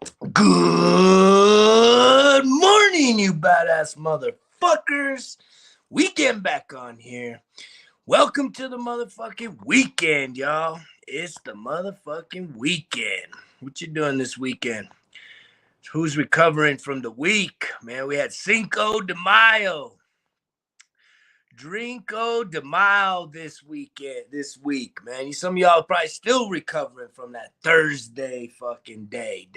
Good morning, you badass motherfuckers. We getting back on here. Welcome to the motherfucking weekend, y'all. It's the motherfucking weekend. What you doing this weekend? Who's recovering from the week? Man, we had Cinco de Mayo. Drinko de Mayo this week, man. Some of y'all probably still recovering from that Thursday fucking day.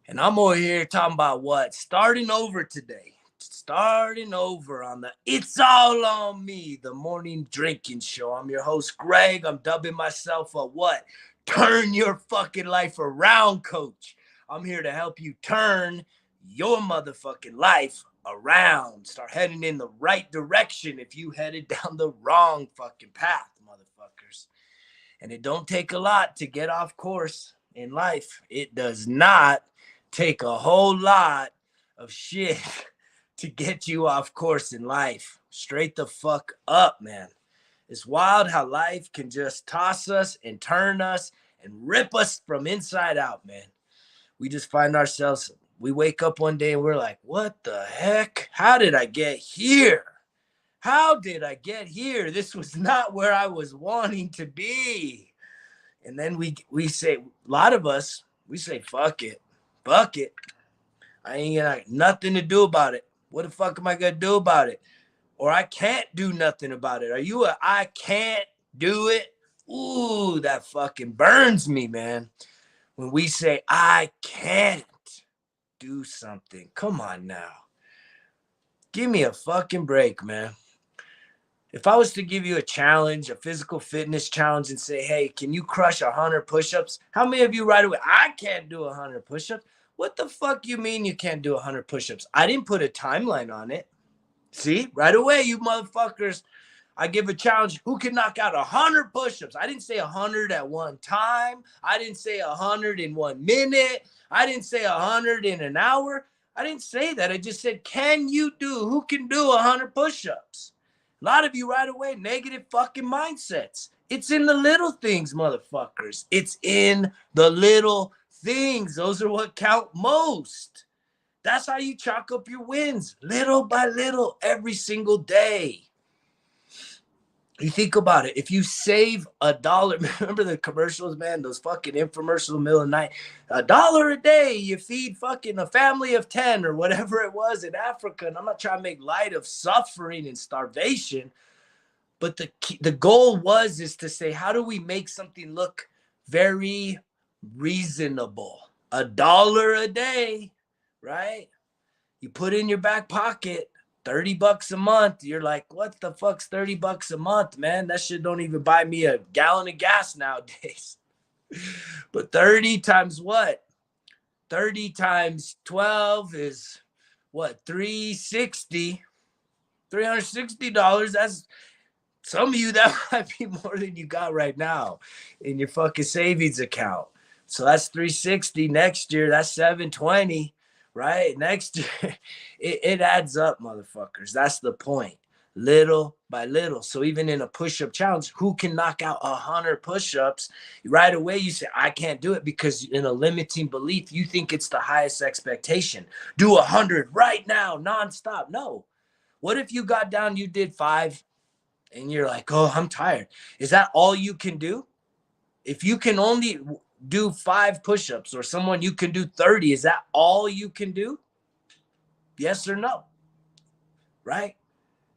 And I'm over here talking about what? Starting over today. Starting over on the It's All On Me, the morning drinking show. I'm your host, Greg. I'm dubbing myself a what? Turn your fucking life around, coach. I'm here to help you turn your motherfucking life around. Start heading in the right direction if you headed down the wrong fucking path, motherfuckers. And it don't take a lot to get off course in life. It does not take a whole lot of shit to get you off course in life. Straight the fuck up, man. It's wild how life can just toss us and turn us and rip us from inside out, man. We just find ourselves, we wake up one day and we're like, what the heck? How did I get here? How did I get here? This was not where I was wanting to be. And then we say, a lot of us, we say, fuck it. Fuck it. I ain't got nothing to do about it. What the fuck am I going to do about it? Or I can't do nothing about it. Are you I can't do it? Ooh, that fucking burns me, man. When we say, I can't do something. Come on now. Give me a fucking break, man. If I was to give you a challenge, a physical fitness challenge, and say, hey, can you crush 100 push-ups? How many of you right away, I can't do 100 push-ups? What the fuck you mean you can't do 100 push-ups? I didn't put a timeline on it. See, right away, you motherfuckers, I give a challenge. Who can knock out 100 push-ups? I didn't say 100 at one time. I didn't say 100 in 1 minute. I didn't say 100 in an hour. I didn't say that. I just said, can you do? Who can do 100 push-ups? A lot of you right away, negative fucking mindsets. It's in the little things, motherfuckers. It's in the little things. Those are what count most. That's how you chalk up your wins, little by little, every single day. You think about it. If you save $1, remember the commercials, man? Those fucking infomercials in the middle of the night. $1 a day, you feed fucking a family of 10 or whatever it was in Africa. And I'm not trying to make light of suffering and starvation, but the goal is to say, how do we make something look very reasonable? $1 a day, right? You put in your back pocket. $30 a month. You're like, what the fuck's $30 a month, man? That shit don't even buy me a gallon of gas nowadays. But 30 times what? 30 times 12 is what? $360. That's some of you, that might be more than you got right now in your fucking savings account. So that's $360. Next year, that's $720. Right? Next year, it adds up, motherfuckers. That's the point. Little by little. So even in a push-up challenge, who can knock out 100 push-ups? Right away, you say, I can't do it, because in a limiting belief, you think it's the highest expectation. Do 100 right now, nonstop. No. What if you got down, you did 5, and you're like, oh, I'm tired. Is that all you can do? If you can only do 5 push-ups, or someone you can do 30, is that all you can do? Yes or no? Right?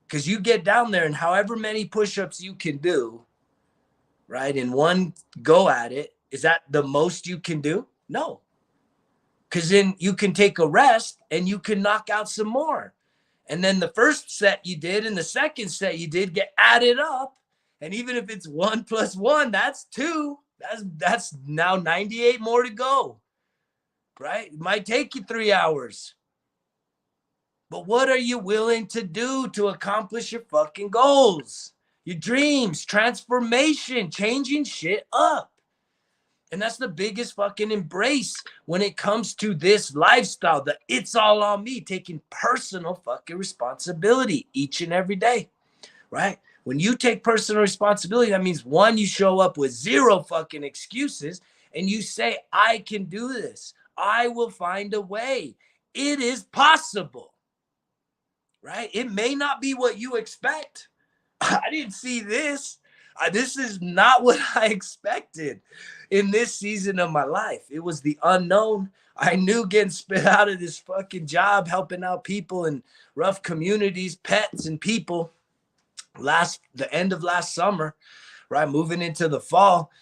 Because you get down there, and however many push-ups you can do, right, in one go at it, is that the most you can do? No. Because then you can take a rest and you can knock out some more. And then the first set you did and the second set you did get added up. And even if it's 1 + 1, that's 2. That's now 98 more to go, right? It might take you 3 hours. But what are you willing to do to accomplish your fucking goals, your dreams, transformation, changing shit up? And that's the biggest fucking embrace when it comes to this lifestyle, that it's all on me, taking personal fucking responsibility each and every day, right? When you take personal responsibility, that means 1, you show up with 0 fucking excuses. and you say, I can do this, I will find a way. It is possible, right? It may not be what you expect. I didn't see this. This is not what I expected in this season of my life. It was the unknown. I knew getting spit out of this fucking job, helping out people in rough communities, pets and people, the end of last summer, right? Moving into the fall.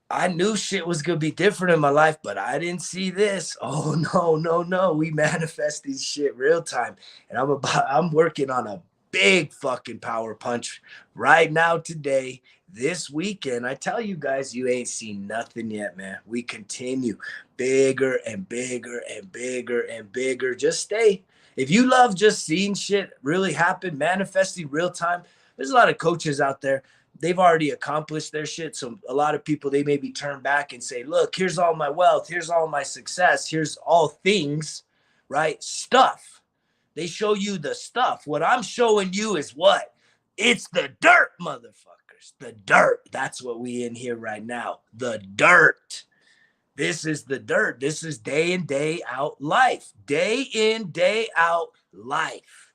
I knew shit was gonna be different in my life, but I didn't see this. Oh no. We manifest these shit real time. And I'm working on a big fucking power punch right now today, this weekend. I tell you guys, you ain't seen nothing yet, man. We continue bigger and bigger and bigger and bigger. Just stay. If you love just seeing shit really happen, manifesting real time, there's a lot of coaches out there. They've already accomplished their shit. So a lot of people, they maybe turn back and say, look, here's all my wealth. Here's all my success. Here's all things, right? Stuff. They show you the stuff. What I'm showing you is what? It's the dirt, motherfuckers. The dirt. That's what we in here right now. The dirt. This is the dirt. This is day in, day out life. Day in, day out life.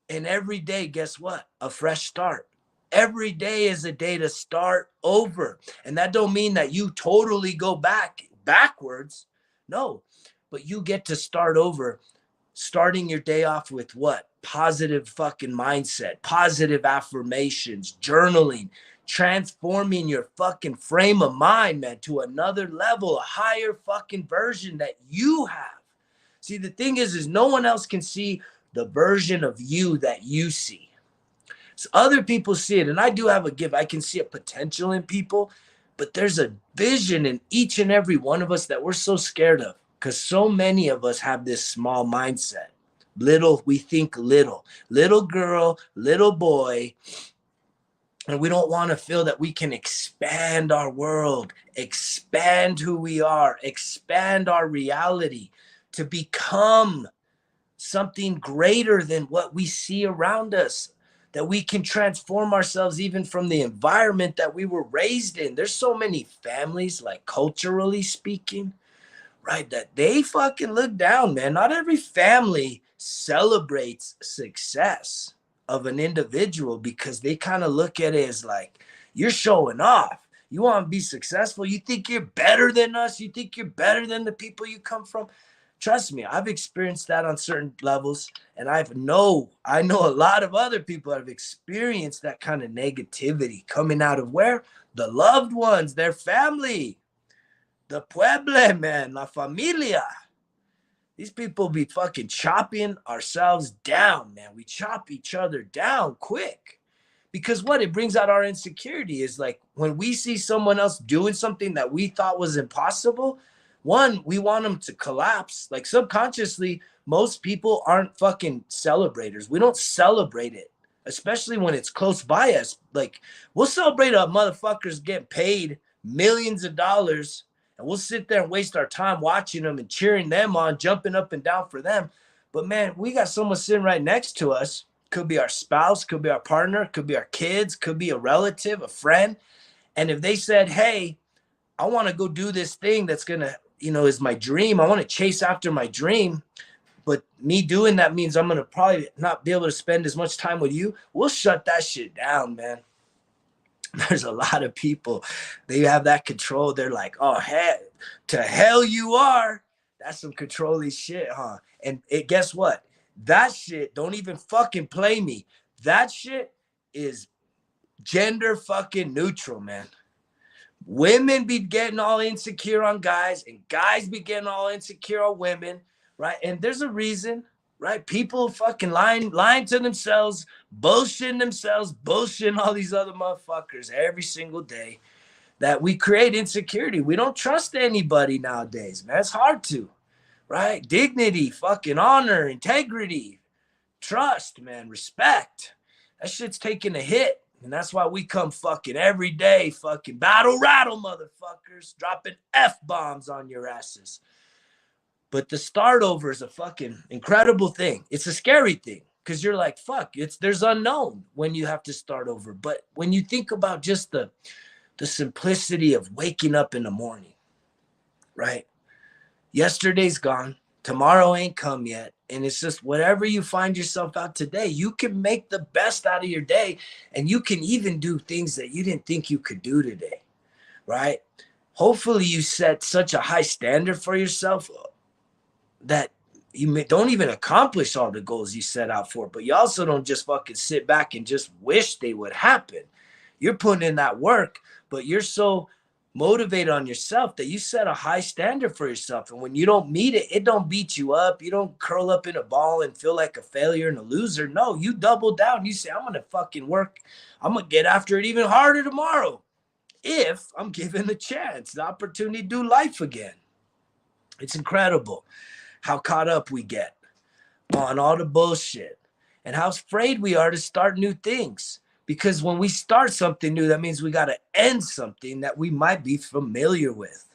And every day, guess what? A fresh start. Every day is a day to start over. And that don't mean that you totally go backwards. No, but you get to start over, starting your day off with what? Positive fucking mindset, positive affirmations, journaling, transforming your fucking frame of mind, man, to another level, a higher fucking version that you have. See, the thing is no one else can see the version of you that you see. So other people see it, and I do have a gift. I can see a potential in people, but there's a vision in each and every one of us that we're so scared of, because so many of us have this small mindset. We think little girl, little boy, and we don't want to feel that we can expand our world, expand who we are, expand our reality to become something greater than what we see around us, that we can transform ourselves even from the environment that we were raised in. There's so many families, like culturally speaking, right, that they fucking look down, man. Not every family celebrates success of an individual because they kind of look at it as like, you're showing off. You want to be successful? You think you're better than us? You think you're better than the people you come from? Trust me, I've experienced that on certain levels, and I know a lot of other people that have experienced that kind of negativity coming out of where? The loved ones, their family, the pueblo, man, la familia. These people be fucking chopping ourselves down, man. We chop each other down quick. Because what it brings out our insecurity is like when we see someone else doing something that we thought was impossible, one, we want them to collapse. Like subconsciously, most people aren't fucking celebrators. We don't celebrate it, especially when it's close by us. Like we'll celebrate a motherfuckers getting paid millions of dollars, and we'll sit there and waste our time watching them and cheering them on, jumping up and down for them. But man, we got someone sitting right next to us. Could be our spouse, could be our partner, could be our kids, could be a relative, a friend. And if they said, hey, I want to go do this thing that's going to, is my dream. I want to chase after my dream. But me doing that means I'm going to probably not be able to spend as much time with you. We'll shut that shit down, man. There's a lot of people, they have that control. They're like, oh, to hell you are. That's some controlling shit, huh? And guess what? That shit, don't even fucking play me. That shit is gender fucking neutral, man. Women be getting all insecure on guys, and guys be getting all insecure on women, right? And there's a reason, right? People fucking lying to themselves, bullshitting all these other motherfuckers every single day, that we create insecurity. We don't trust anybody nowadays, man. It's hard to, right? Dignity, fucking honor, integrity, trust, man, respect. That shit's taking a hit. And that's why we come fucking every day, fucking battle rattle, motherfuckers, dropping F-bombs on your asses. But the start over is a fucking incredible thing. It's a scary thing because you're like, fuck, there's unknown when you have to start over. But when you think about just the the simplicity of waking up in the morning, right? Yesterday's gone. Tomorrow ain't come yet. And it's just whatever you find yourself out today, you can make the best out of your day. And you can even do things that you didn't think you could do today, right? Hopefully you set such a high standard for yourself that you don't even accomplish all the goals you set out for, but you also don't just fucking sit back and just wish they would happen. You're putting in that work, but you're so motivated on yourself that you set a high standard for yourself. And when you don't meet it, it don't beat you up. You don't curl up in a ball and feel like a failure and a loser. No, you double down. You say, I'm going to fucking work. I'm going to get after it even harder tomorrow if I'm given the chance, the opportunity to do life again. It's incredible how caught up we get on all the bullshit and how afraid we are to start new things. Because when we start something new, that means we got to end something that we might be familiar with,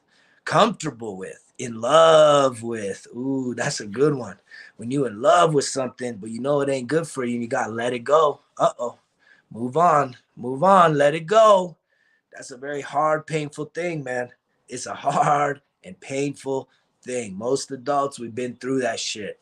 comfortable with, in love with. Ooh, that's a good one. When you're in love with something, but you know it ain't good for you, and you got to let it go. Uh-oh. Move on, let it go. That's a very hard, painful thing, man. It's a hard and painful thing. Most adults, we've been through that shit.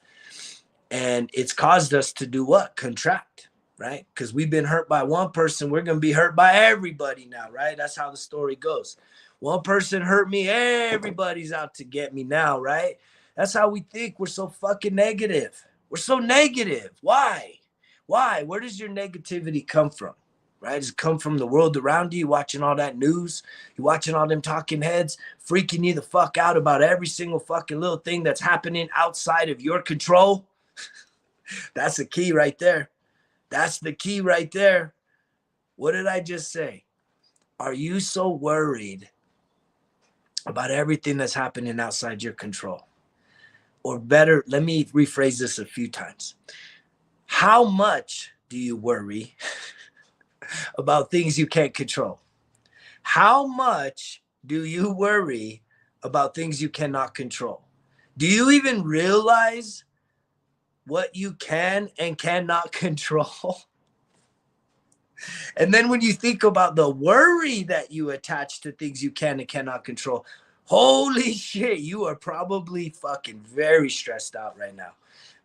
And it's caused us to do what? Contract, right? Because we've been hurt by one person. We're going to be hurt by everybody now, right? That's how the story goes. One person hurt me. Everybody's out to get me now, right? That's how we think. We're so fucking negative. We're so negative. Why? Where does your negativity come from? Right? Does it come from the world around you? You watching all that news? You watching all them talking heads freaking you the fuck out about every single fucking little thing that's happening outside of your control? That's the key right there. That's the key right there. What did I just say? Are you so worried about everything that's happening outside your control? Or better, let me rephrase this a few times. How much do you worry about things you can't control? How much do you worry about things you cannot control? Do you even realize what you can and cannot control? And then when you think about the worry that you attach to things you can and cannot control, holy shit, you are probably fucking very stressed out right now,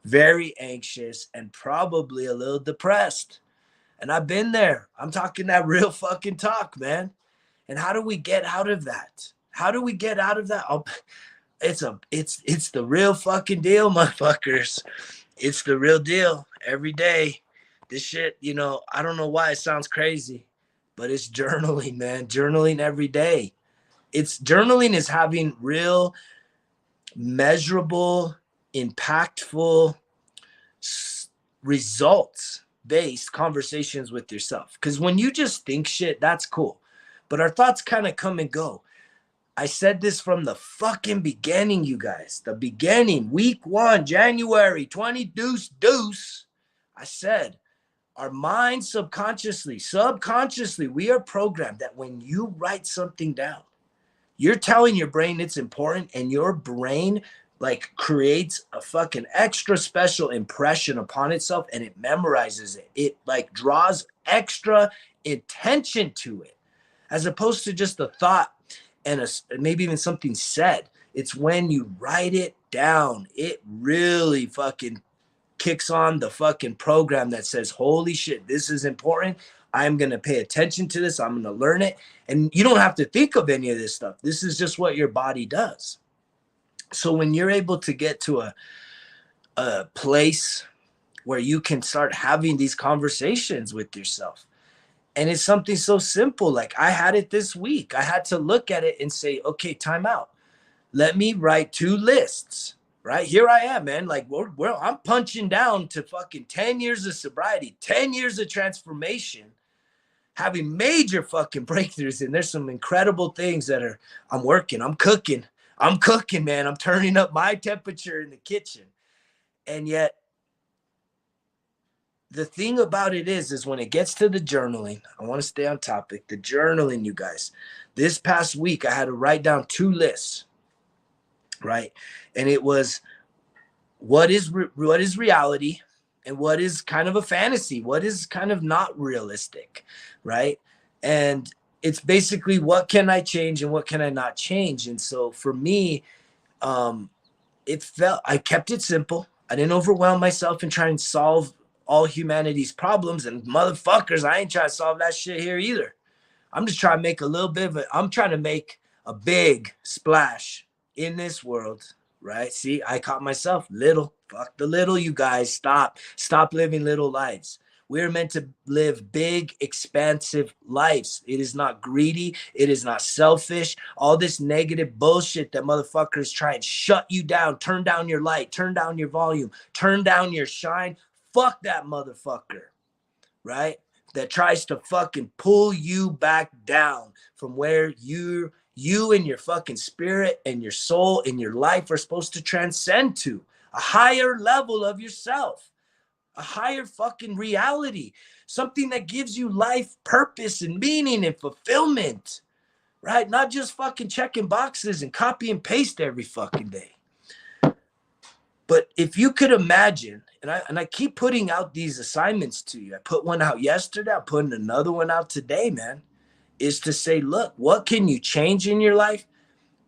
very anxious, and probably a little depressed. And I've been there. I'm talking that real fucking talk, man. And how do we get out of that? How do we get out of that? It's the real fucking deal, motherfuckers. It's the real deal every day. This shit, I don't know why it sounds crazy, but it's journaling, man. Journaling every day. Journaling is having real, measurable, impactful results-based conversations with yourself. Because when you just think shit, that's cool. But our thoughts kind of come and go. I said this from the fucking beginning, you guys. The beginning, week 1, January 20 deuce. I said, our mind subconsciously, we are programmed that when you write something down, you're telling your brain it's important, and your brain like creates a fucking extra special impression upon itself, and it memorizes it. It like draws extra attention to it, as opposed to just a thought and maybe even something said. It's when you write it down, it really fucking kicks on the fucking program that says, holy shit, this is important. I'm going to pay attention to this. I'm going to learn it. And you don't have to think of any of this stuff. This is just what your body does. So when you're able to get to a place where you can start having these conversations with yourself, and it's something so simple. Like I had it this week. I had to look at it and say, okay, time out. Let me write 2 lists. Right here I am, man. Like I'm punching down to fucking 10 years of sobriety, 10 years of transformation, having major fucking breakthroughs. And there's some incredible things that I'm working. I'm cooking, man. I'm turning up my temperature in the kitchen. And yet the thing about it is when it gets to the journaling, I want to stay on topic. The journaling, you guys, this past week, I had to write down 2 lists. Right. And it was what is reality and what is kind of a fantasy, what is kind of not realistic. Right. And it's basically what can I change and what can I not change. And so for me, I kept it simple. I didn't overwhelm myself and try and solve all humanity's problems. And motherfuckers, I ain't trying to solve that shit here either. I'm just trying to make I'm trying to make a big splash in this world, right? See, I caught myself little. Fuck the little, you guys. Stop living little lives. We're meant to live big, expansive lives. It is not greedy. It is not selfish. All this negative bullshit that motherfuckers try and shut you down, turn down your light, turn down your volume, turn down your shine. Fuck that motherfucker, right? That tries to fucking pull you back down from where you and your fucking spirit and your soul and your life are supposed to transcend to a higher level of yourself, a higher fucking reality, something that gives you life purpose and meaning and fulfillment, right? Not just fucking checking boxes and copy and paste every fucking day. But if you could imagine, and I keep putting out these assignments to you. I put one out yesterday. I'm putting another one out today, man, is to say, look, what can you change in your life?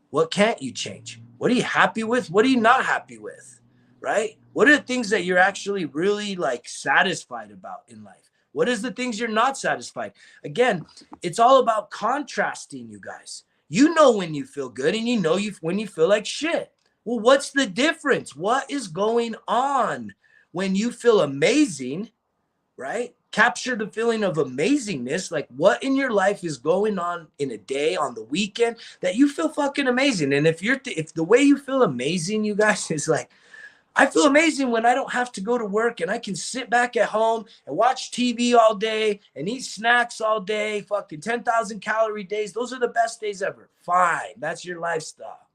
What can't you change? What are you happy with? What are you not happy with, right? What are the things that you're actually really like satisfied about in life? What is the things you're not satisfied? Again, it's all about contrasting, you guys. You know when you feel good and you know when you feel like shit. Well, what's the difference? What is going on when you feel amazing, right? Capture the feeling of amazingness. Like what in your life is going on in a day, on the weekend, that you feel fucking amazing. And if the way you feel amazing, you guys, is like, I feel amazing when I don't have to go to work and I can sit back at home and watch TV all day and eat snacks all day, fucking 10,000 calorie days. Those are the best days ever. Fine. That's your lifestyle,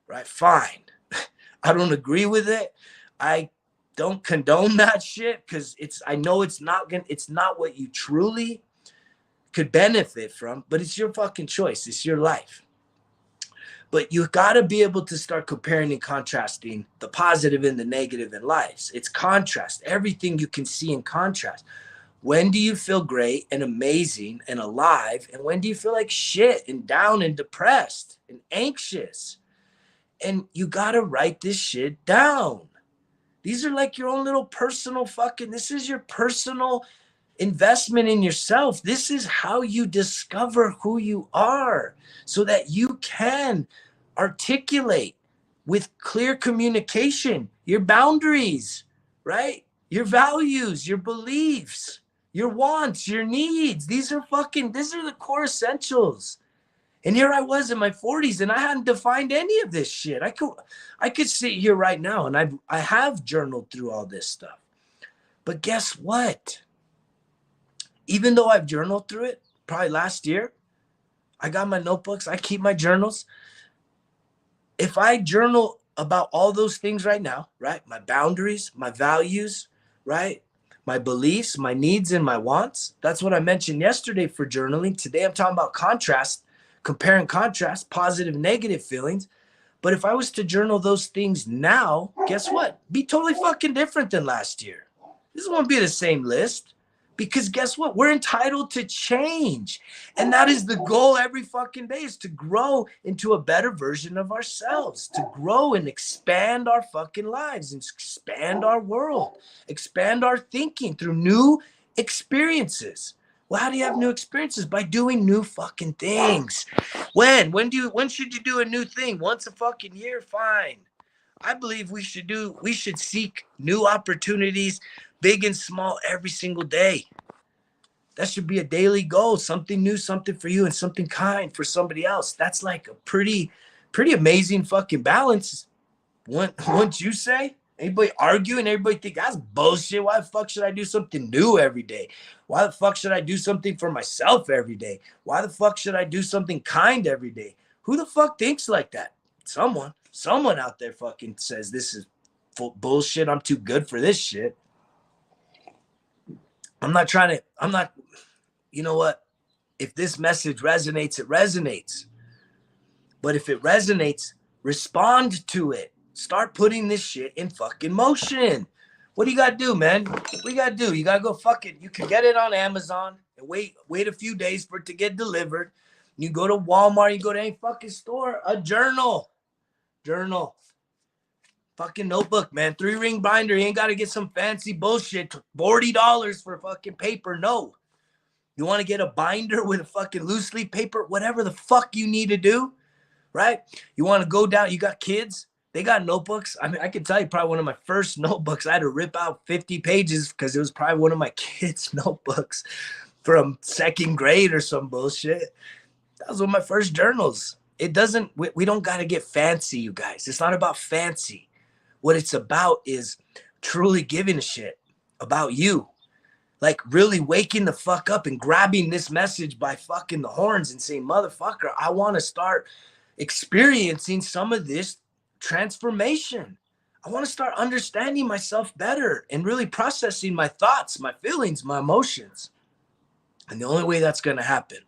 right? Fine. I don't agree with it. I don't condone that shit because I know it's not what you truly could benefit from, but it's your fucking choice. It's your life. But you got to be able to start comparing and contrasting the positive and the negative in lives. It's contrast, everything you can see in contrast. When do you feel great and amazing and alive? And when do you feel like shit and down and depressed and anxious? And you got to write this shit down. These are like your own little personal this is your personal investment in yourself. This is how you discover who you are so that you can articulate with clear communication your boundaries, right? Your values, your beliefs, your wants, your needs. These are the core essentials. And here I was in my 40s and I hadn't defined any of this shit. I could sit here right now and I have journaled through all this stuff. But guess what? Even though I've journaled through it, probably last year, I got my notebooks, I keep my journals. If I journal about all those things right now, right? My boundaries, my values, right? My beliefs, my needs, and my wants. That's what I mentioned yesterday for journaling. Today I'm talking about contrast, compare and contrast, positive, negative feelings. But if I was to journal those things now, guess what? Be totally fucking different than last year. This won't be the same list. Because guess what? We're entitled to change. And that is the goal every fucking day, is to grow into a better version of ourselves, to grow and expand our fucking lives and expand our world, expand our thinking through new experiences. Well, how do you have new experiences? By doing new fucking things. When should you do a new thing? Once a fucking year? Fine. I believe we should seek new opportunities, big and small, every single day. That should be a daily goal, something new, something for you and something kind for somebody else. That's like a pretty amazing fucking balance. Wouldn't you say? Anybody argue and everybody think that's bullshit? Why the fuck should I do something new every day? Why the fuck should I do something for myself every day? Why the fuck should I do something kind every day? Who the fuck thinks like that? Someone out there fucking says this is bullshit. I'm too good for this shit. You know what? If this message resonates, it resonates. But if it resonates, respond to it. Start putting this shit in fucking motion. What do you got to do, man? What do you got to do? You got to go fucking, you can get it on Amazon. and wait a few days for it to get delivered. You go to Walmart, you go to any fucking store, a journal, fucking notebook, man, 3-ring binder. You ain't got to get some fancy bullshit, $40 for fucking paper. No, you want to get a binder with a fucking loose leaf paper, whatever the fuck you need to do, right? You want to go down, you got kids, they got notebooks. I mean, I can tell you probably one of my first notebooks, I had to rip out 50 pages because it was probably one of my kids' notebooks from second grade or some bullshit. That was one of my first journals. It doesn't, we don't got to get fancy, you guys. It's not about fancy. What it's about is truly giving a shit about you. Like really waking the fuck up and grabbing this message by fucking the horns and saying, motherfucker, I want to start experiencing some of this transformation. I want to start understanding myself better and really processing my thoughts, my feelings, my emotions. And the only way that's going to happen,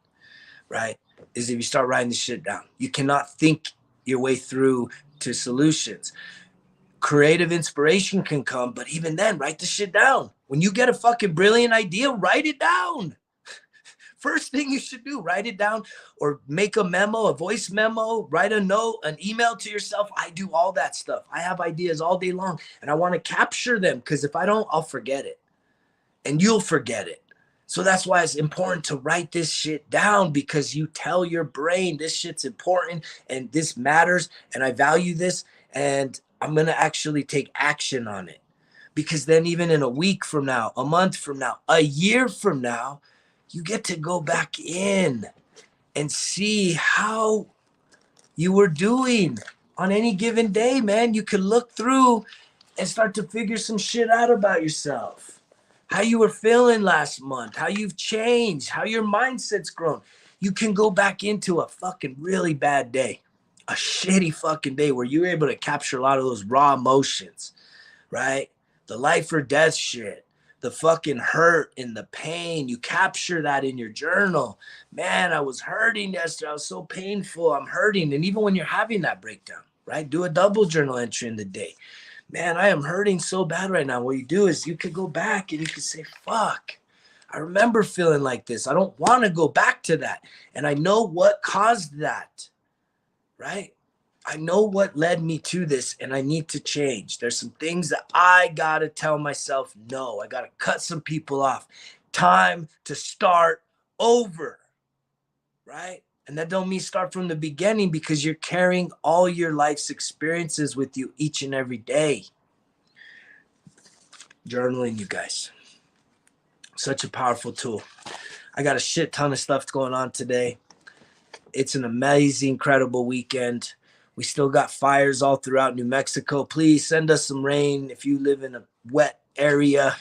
right, is if you start writing this shit down. You cannot think your way through to solutions. Creative inspiration can come, but even then, write the shit down. When you get a fucking brilliant idea, write it down. First thing you should do, write it down or make a memo, a voice memo, write a note, an email to yourself. I do all that stuff. I have ideas all day long and I want to capture them because if I don't, I'll forget it and you'll forget it. So that's why it's important to write this shit down because you tell your brain this shit's important and this matters and I value this and I'm going to actually take action on it. Because then even in a week from now, a month from now, a year from now, you get to go back in and see how you were doing on any given day, man. You can look through and start to figure some shit out about yourself. How you were feeling last month, how you've changed, how your mindset's grown. You can go back into a fucking really bad day, a shitty fucking day where you were able to capture a lot of those raw emotions, right? The life or death shit, the fucking hurt and the pain. You capture that in your journal. Man, I was hurting yesterday. I was so painful. I'm hurting. And even when you're having that breakdown, right? Do a double journal entry in the day. Man, I am hurting so bad right now. What you do is you could go back and you could say, fuck, I remember feeling like this. I don't want to go back to that. And I know what caused that, right? I know what led me to this and I need to change. There's some things that I got to tell myself, no, I got to cut some people off. Time to start over, right? And that don't mean start from the beginning because you're carrying all your life's experiences with you each and every day. Journaling, you guys. Such a powerful tool. I got a shit ton of stuff going on today. It's an amazing, incredible weekend. We still got fires all throughout New Mexico. Please send us some rain if you live in a wet area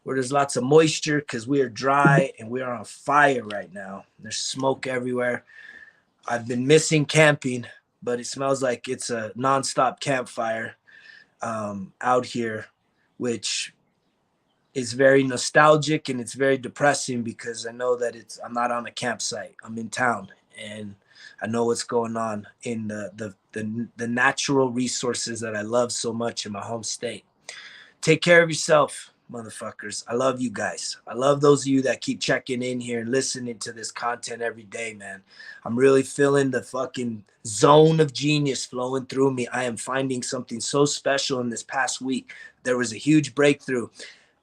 where there's lots of moisture because we are dry and we are on fire right now. There's smoke everywhere. I've been missing camping, but it smells like it's a nonstop campfire out here, which is very nostalgic and it's very depressing because I know that I'm not on a campsite. I'm in town and I know what's going on in the natural resources that I love so much in my home state. Take care of yourself, motherfuckers. I love you guys. I love those of you that keep checking in here and listening to this content every day, man. I'm really feeling the fucking zone of genius flowing through me. I am finding something so special in this past week. There was a huge breakthrough.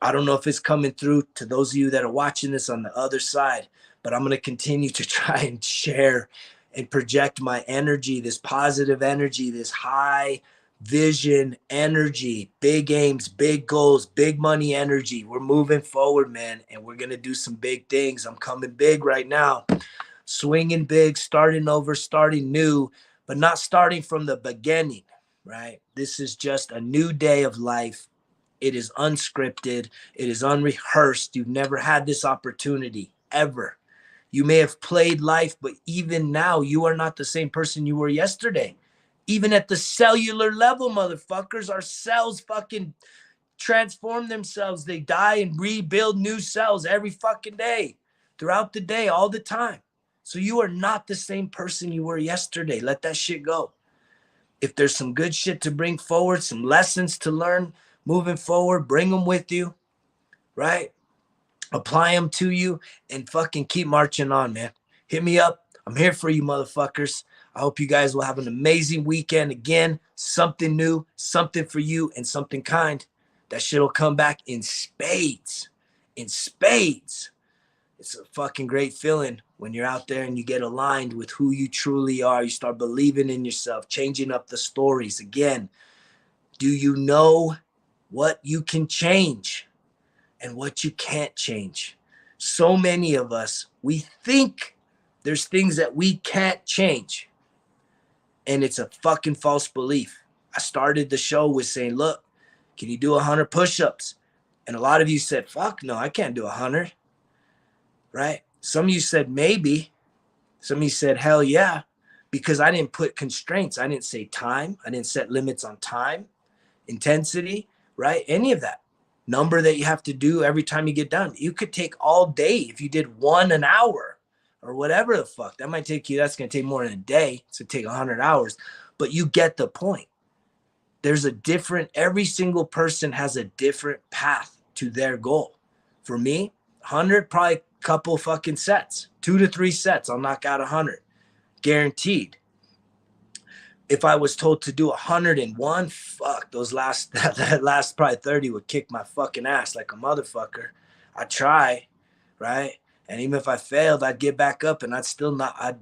I don't know if it's coming through to those of you that are watching this on the other side, but I'm going to continue to try and share and project my energy, this positive energy, this high vision energy, big aims, big goals, big money energy. We're moving forward, man, and we're going to do some big things. I'm coming big right now, swinging big, starting over, starting new, but not starting from the beginning, right? This is just a new day of life. It is unscripted. It is unrehearsed. You've never had this opportunity ever. You may have played life, but even now, you are not the same person you were yesterday. Even at the cellular level, motherfuckers, our cells fucking transform themselves. They die and rebuild new cells every fucking day, throughout the day, all the time. So you are not the same person you were yesterday. Let that shit go. If there's some good shit to bring forward, some lessons to learn moving forward, bring them with you, right? apply them to you, and fucking keep marching on, man. Hit me up. I'm here for you, motherfuckers. I hope you guys will have an amazing weekend. Again, something new, something for you, and something kind. That shit will come back in spades. In spades. It's a fucking great feeling when you're out there and you get aligned with who you truly are. You start believing in yourself, changing up the stories. Again, do you know what you can change and what you can't change? So many of us, we think there's things that we can't change. And it's a fucking false belief. I started the show with saying, look, can you do 100 push-ups? And a lot of you said, fuck no, I can't do 100. Right? Some of you said maybe. Some of you said hell yeah, because I didn't put constraints. I didn't say time. I didn't set limits on time, intensity, right? Any of that. Number that you have to do every time you get done. You could take all day if you did one an hour or whatever the fuck. That might take you, that's going to take more than a day. It's going to take 100 hours. But you get the point. There's a different, every single person has a different path to their goal. For me, 100, probably couple fucking sets, 2 to 3 sets. I'll knock out 100, guaranteed. If I was told to do 101, fuck, those that last probably 30 would kick my fucking ass like a motherfucker. I'd try, right? And even if I failed, I'd get back up and I'd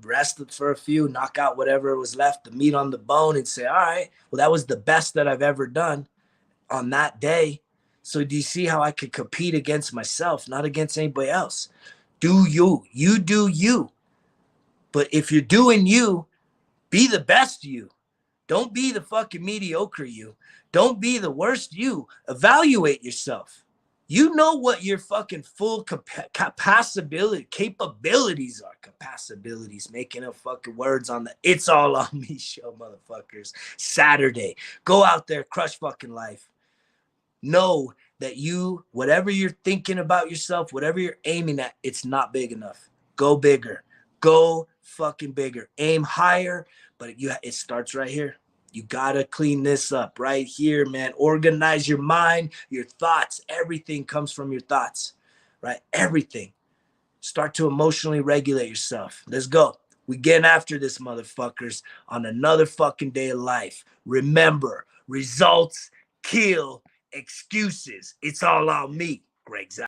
rest it for a few, knock out whatever was left, the meat on the bone, and say, all right, well, that was the best that I've ever done on that day. So do you see how I could compete against myself, not against anybody else? Do you. You do you. But if you're doing you, be the best you. Don't be the fucking mediocre you. Don't be the worst you. Evaluate yourself. You know what your fucking full capabilities are. Capabilities, making up fucking words on the It's All On Me show, motherfuckers. Saturday. Go out there, crush fucking life. Know that you, whatever you're thinking about yourself, whatever you're aiming at, it's not big enough. Go bigger. Go fucking bigger. Aim higher, but it starts right here. You got to clean this up right here, man. Organize your mind, your thoughts. Everything comes from your thoughts, right? Everything. Start to emotionally regulate yourself. Let's go. We getting after this, motherfuckers, on another fucking day of life. Remember, results kill excuses. It's all on me. Greg Zach.